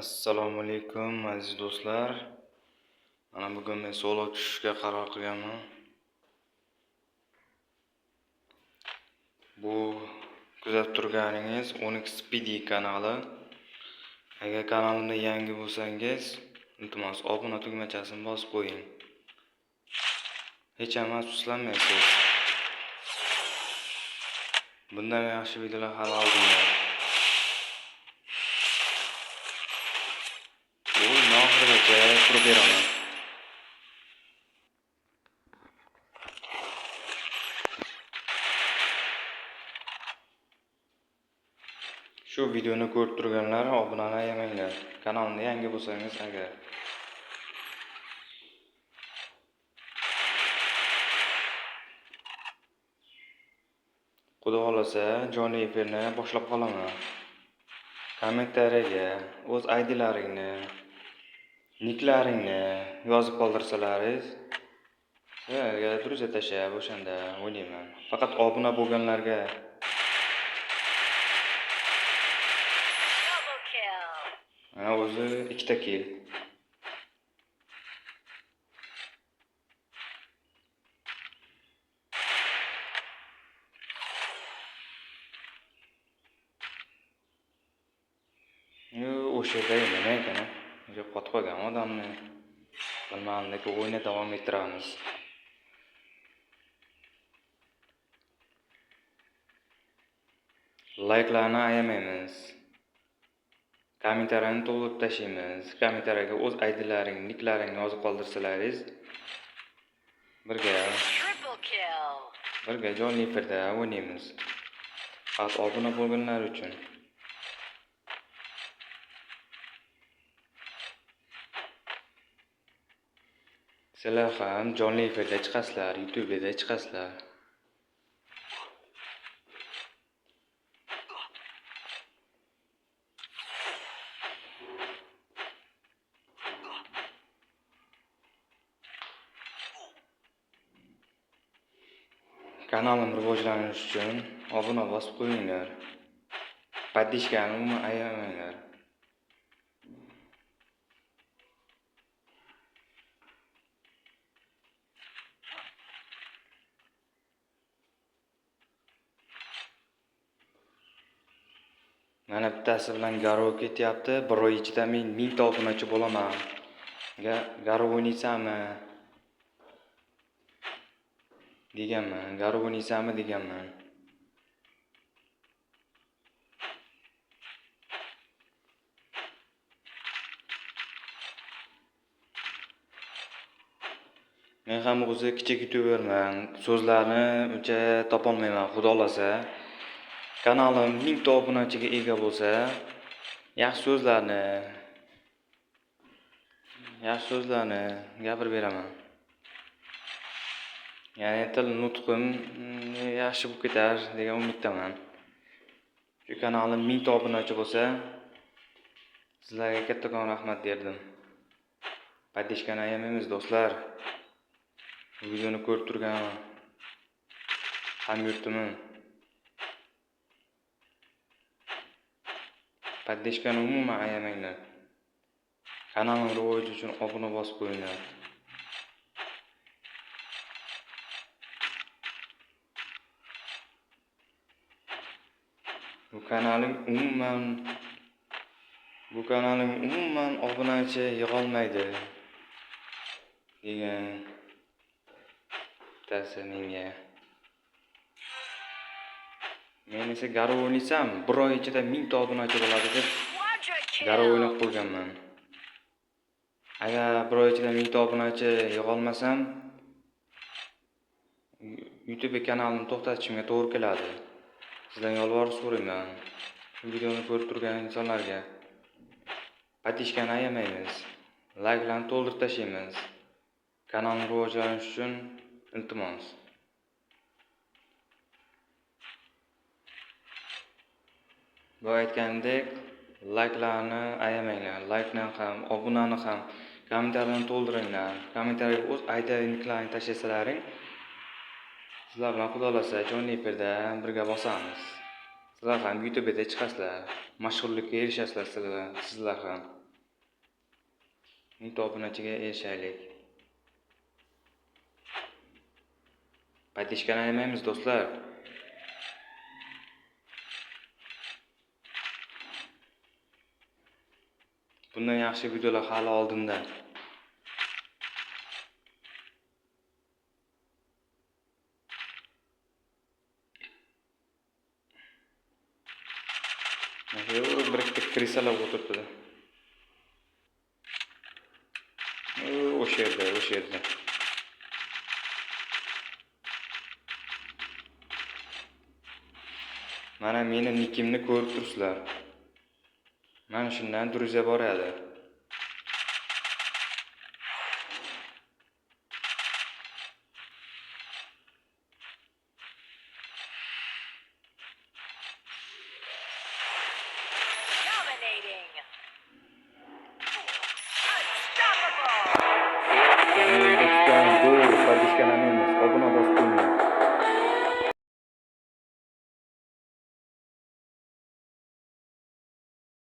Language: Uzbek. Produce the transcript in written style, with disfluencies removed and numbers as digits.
Assalomu alaykum aziz do'stlar. Mana bugun men solo tushishga qaror qilganman. Bu kuzatib turganingiz Onyx PD kanali. Agar kanalimda yangi bo'lsangiz, iltimos obuna tugmachasini bosib qo'ying. Hech ham afsuslanmaysiz. Bundan yaxshi videolar hali oldinda. Oxirigacha turib beraman. Shu videoni ko'rib turganlar obunani ayamanglar. Kanalimda yangi bo'lsangiz agar. Xudo xolasa jonli efirni boshlab qolaman. Kommentariyaga o'z IDlaringni, niklaringni yozib qoldirsalaringiz, druziya tashlab o'shanda o'ynayman. Faqat obuna bo'lganlarga o'zi 2 ta kill. O'sha yerda nima ekan? O'sha qotib qolgan odamni bilmadim, o'yinda davom ettiramiz. Like'larni ayamaymiz. Kommentariyani to'ldirib tashlaymiz. Kommentariyaga o'z IDlaringni, niklaringni yozib qoldirsalaringiz, birga jonli efirda o'ynaymiz. Faqat obuna bo'lganlar uchun. Sizlar ham jonli efirda chiqasizlar, YouTube'da chiqasizlar. Kanalim rivojlanishi uchun obuna bosib qo'yinglar. Podpishkani umuman ayamanglar. Mana bittasi bilan garov ketyapti. Bir oy ichida men 1000 ta obunachi bo'laman. Garov o'ynaysanmi? deganman. Garov o'ynaysanmi deganman. Men ham o'zi kichik youtuberman. So'zlarni uncha topolmayman. Xudo xolasa kanalim 1000 ta obunachiga ega bo'lsa, yaxshi so'zlarni gapirib beraman. Ya'ni til nutqim yaxshi bo'lib ketar degan umiddaman. Shu kanalim 1000 ta obunachi bo'lsa, sizlarga kattakon rahmat derdim. Podpishkani ayamaymiz do'stlar. Bu videoni ko'rib turgan hamyurtimim. Podpishkani umuman ayamanglar. Kanalim rivoji uchun obuna bosib qo'yinglar. Bu kanalim umuman obunachi yig'olmaydi degan bittasi menga. Men esa garov o'ynaysam, bir oy ichida 1000 ta obunachi bo'ladi deb garov o'ynab qo'yganman. Agar bir oy ichida 1000 ta obunachi yig'olmasam, YouTube kanalimni to'xtatishimga to'g'ri keladi. Sizdan yolvorib so'rayman. Shu videoni ko'rib turgan insonlarga podpishkani ayamaymiz. Like'larni to'ldirib tashlaymiz. Kanalning rivojlanishi uchun iltimos. Bu aytgandek, like'larni ayamanglar. Like'ni ham, obunani ham, kommentariyani to'ldiringlar. Kommentariyaga o'z IDlaringni tashlasalaring, sizlar bilan xudo xolasa jonli efirda birga bosamiz. Sizlar ham YouTube'da chiqasizlar, mashhurlikka erishasizlar sizlar ham. 1000 obunachiga erishaylik. Patishkani aymaymiz do'stlar. Bundan yaxshi videolar hali oldinda. Bir ikkita krisalar o'tiribdi. O'sha yerda. Mana meni nikimni ko'rib turibsizlar. Mana shundan druziya boradi. Dominating. Unstoppable. O'zbekiston gol patishkani aymaymiz.